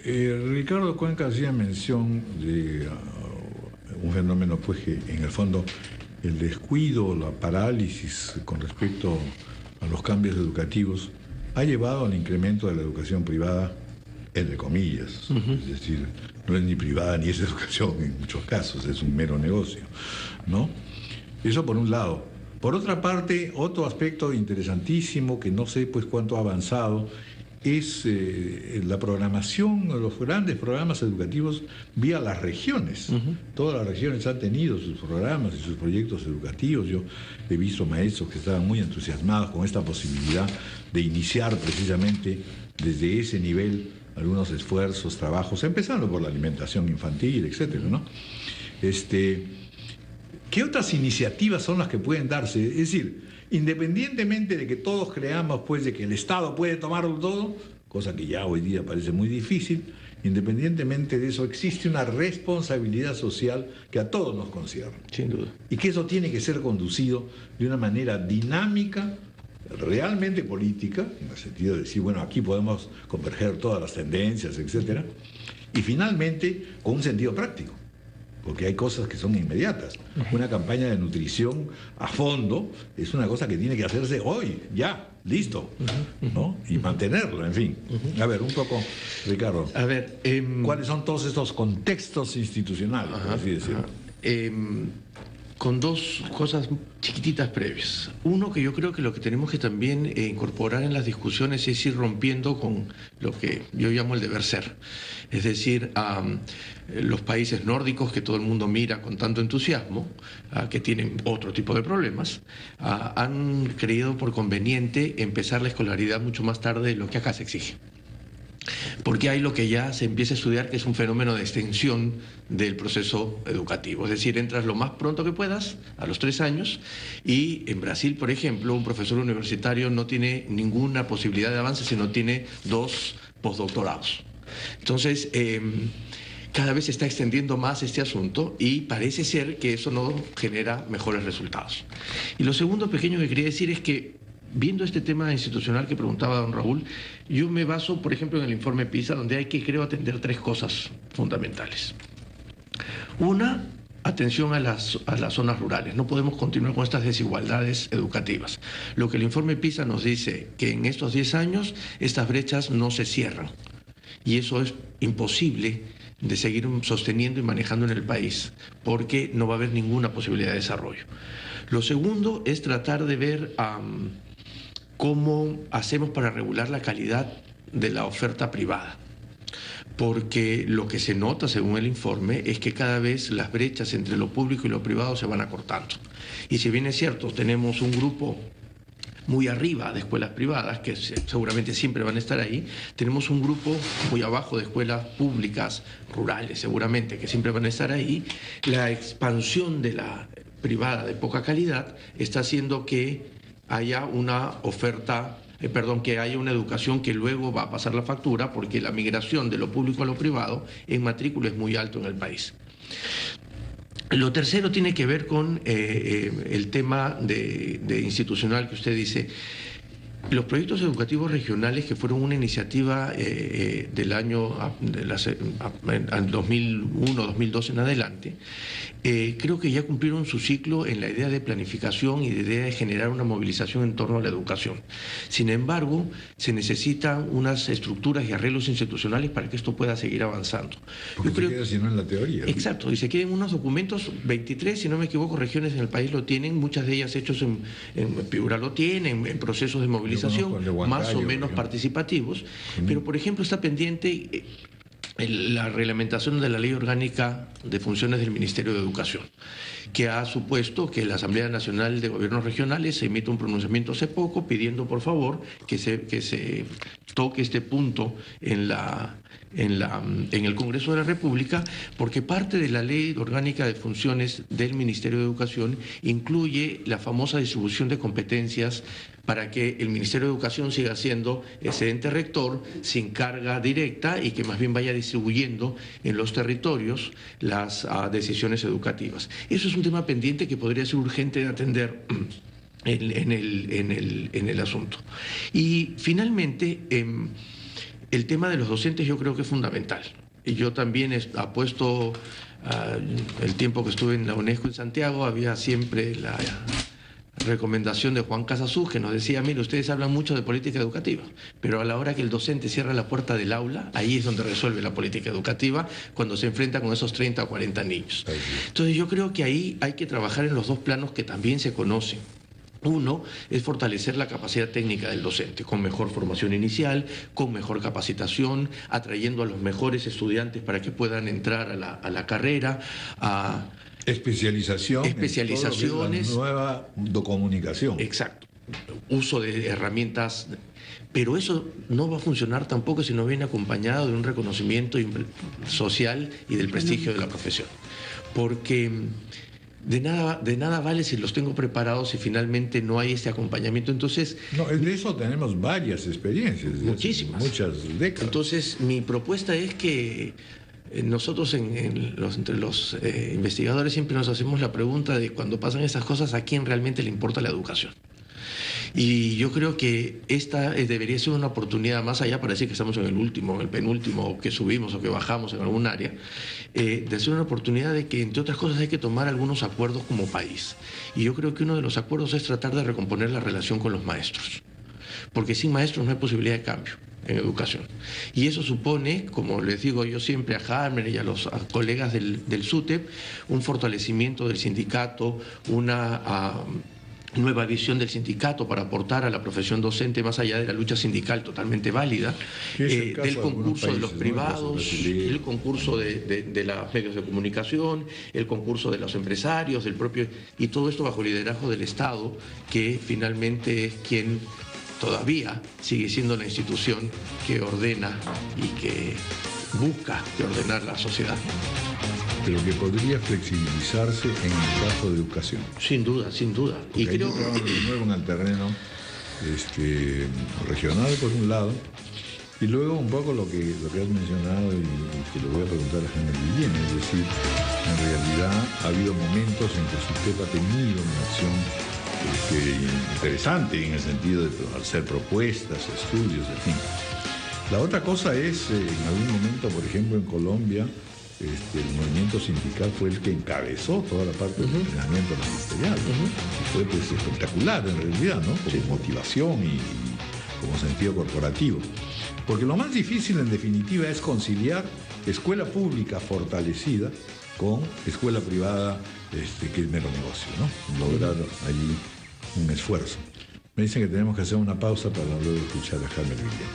Ricardo Cuenca hacía mención de un fenómeno pues que en el fondo el descuido, la parálisis con respecto a los cambios educativos ha llevado al incremento de la educación privada, entre comillas. Es decir, no es ni privada ni es educación en muchos casos, es un mero negocio, ¿no? Eso por un lado. Por otra parte, otro aspecto interesantísimo que no sé pues cuánto ha avanzado es la programación, los grandes programas educativos vía las regiones. Todas las regiones han tenido sus programas y sus proyectos educativos. Yo he visto maestros que estaban muy entusiasmados con esta posibilidad de iniciar precisamente desde ese nivel algunos esfuerzos, trabajos, empezando por la alimentación infantil, etcétera, ¿no? ¿Qué otras iniciativas son las que pueden darse? Es decir, independientemente de que todos creamos pues de que el Estado puede tomarlo todo, cosa que ya hoy día parece muy difícil, independientemente de eso existe una responsabilidad social que a todos nos concierne. Sin duda. Y que eso tiene que ser conducido de una manera dinámica, realmente política, en el sentido de decir, bueno, aquí podemos converger todas las tendencias, etcétera, y finalmente con un sentido práctico, porque hay cosas que son inmediatas. Una campaña de nutrición a fondo es una cosa que tiene que hacerse hoy, ya, listo, ¿no? Y mantenerlo, en fin. A ver, un poco, Ricardo. A ver, ¿cuáles son todos estos contextos institucionales, por así decirlo? Con dos cosas chiquititas previas. Uno, que yo creo que lo que tenemos que también incorporar en las discusiones es ir rompiendo con lo que yo llamo el deber ser. Es decir, los países nórdicos que todo el mundo mira con tanto entusiasmo, que tienen otro tipo de problemas, han creído por conveniente empezar la escolaridad mucho más tarde de lo que acá se exige. Porque hay lo que ya se empieza a estudiar, que es un fenómeno de extensión del proceso educativo. Es decir, entras lo más pronto que puedas, a los 3 años, y en Brasil, por ejemplo, un profesor universitario no tiene ninguna posibilidad de avance si no tiene 2 postdoctorados. Entonces, cada vez se está extendiendo más este asunto y parece ser que eso no genera mejores resultados. Y lo segundo pequeño que quería decir es que, viendo este tema institucional que preguntaba don Raúl, yo me baso, por ejemplo, en el informe PISA, donde hay que, creo, atender 3 cosas fundamentales. Una, atención a las zonas rurales. No podemos continuar con estas desigualdades educativas. Lo que el informe PISA nos dice, que en estos 10 años estas brechas no se cierran. Y eso es imposible de seguir sosteniendo y manejando en el país, porque no va a haber ninguna posibilidad de desarrollo. Lo segundo es tratar de ver cómo hacemos para regular la calidad de la oferta privada. Porque lo que se nota, según el informe, es que cada vez las brechas entre lo público y lo privado se van acortando. Y si bien es cierto, tenemos un grupo muy arriba de escuelas privadas, que seguramente siempre van a estar ahí, tenemos un grupo muy abajo de escuelas públicas, rurales seguramente, que siempre van a estar ahí. La expansión de la privada de poca calidad está haciendo que haya una oferta, que haya una educación que luego va a pasar la factura, porque la migración de lo público a lo privado en matrícula es muy alto en el país. Lo tercero tiene que ver con el tema de institucional que usted dice. Los proyectos educativos regionales, que fueron una iniciativa del año 2001-2002 en adelante, creo que ya cumplieron su ciclo en la idea de planificación y de idea de generar una movilización en torno a la educación. Sin embargo, se necesitan unas estructuras y arreglos institucionales para que esto pueda seguir avanzando. Porque se queda sino en la teoría. Exacto, y se quedan unos documentos, 23, si no me equivoco, regiones en el país lo tienen, muchas de ellas hechos en Piura lo tienen, en procesos de movilización más o menos participativos, pero por ejemplo está pendiente la reglamentación de la Ley Orgánica de Funciones del Ministerio de Educación, que ha supuesto que la Asamblea Nacional de Gobiernos Regionales se emite un pronunciamiento hace poco pidiendo por favor que se toque este punto en el Congreso de la República, porque parte de la Ley Orgánica de Funciones del Ministerio de Educación incluye la famosa distribución de competencias para que el Ministerio de Educación siga siendo ese ente rector sin carga directa y que más bien vaya distribuyendo en los territorios las decisiones educativas. Eso es un tema pendiente que podría ser urgente de atender en el asunto. Y finalmente, el tema de los docentes yo creo que es fundamental. Y yo también apuesto, el tiempo que estuve en la UNESCO en Santiago, había siempre la recomendación de Juan Casasus, que nos decía: mire, ustedes hablan mucho de política educativa, pero a la hora que el docente cierra la puerta del aula, ahí es donde resuelve la política educativa, cuando se enfrenta con esos 30 o 40 niños. Entonces yo creo que ahí hay que trabajar en los dos planos que también se conocen. Uno es fortalecer la capacidad técnica del docente, con mejor formación inicial, con mejor capacitación, atrayendo a los mejores estudiantes para que puedan entrar a la carrera, a especializaciones, la nueva comunicación. Exacto, uso de herramientas, pero eso no va a funcionar tampoco si no viene acompañado de un reconocimiento social y del prestigio de la profesión, porque de nada vale si los tengo preparados y finalmente no hay este acompañamiento. Entonces, no, de eso tenemos varias experiencias, muchísimas, muchas décadas. Entonces, mi propuesta es que nosotros entre los investigadores siempre nos hacemos la pregunta de, cuando pasan esas cosas, ¿a quién realmente le importa la educación? Y yo creo que esta debería ser una oportunidad, más allá, para decir que estamos en el penúltimo, que subimos o que bajamos en algún área, de ser una oportunidad de que, entre otras cosas, hay que tomar algunos acuerdos como país. Y yo creo que uno de los acuerdos es tratar de recomponer la relación con los maestros, porque sin maestros no hay posibilidad de cambio en educación. Y eso supone, como les digo yo siempre a Harmer y a los colegas del SUTEP, un fortalecimiento del sindicato, una nueva visión del sindicato para aportar a la profesión docente, más allá de la lucha sindical totalmente válida, del concurso de los privados, el concurso de los medios de comunicación, el concurso de los empresarios, del propio, y todo esto bajo el liderazgo del Estado, que finalmente es quien todavía sigue siendo la institución que ordena y que busca ordenar la sociedad. Pero que podría flexibilizarse en el caso de educación. Sin duda, sin duda. Porque y creo que de nuevo en el terreno regional, por un lado, y luego un poco lo que has mencionado, y que lo voy a preguntar a Jaime Guillén, es decir, en realidad ha habido momentos en que SUTEP ha tenido una acción interesante en el sentido de hacer propuestas, estudios, en fin. La otra cosa es, en algún momento, por ejemplo, en Colombia, el movimiento sindical fue el que encabezó toda la parte del entrenamiento magisterial. Y fue pues espectacular en realidad, ¿no? Como motivación y como sentido corporativo. Porque lo más difícil en definitiva es conciliar escuela pública fortalecida con escuela privada que es mero negocio, ¿no? Lograr allí un esfuerzo. Me dicen que tenemos que hacer una pausa para luego escuchar a Jaime Guillén.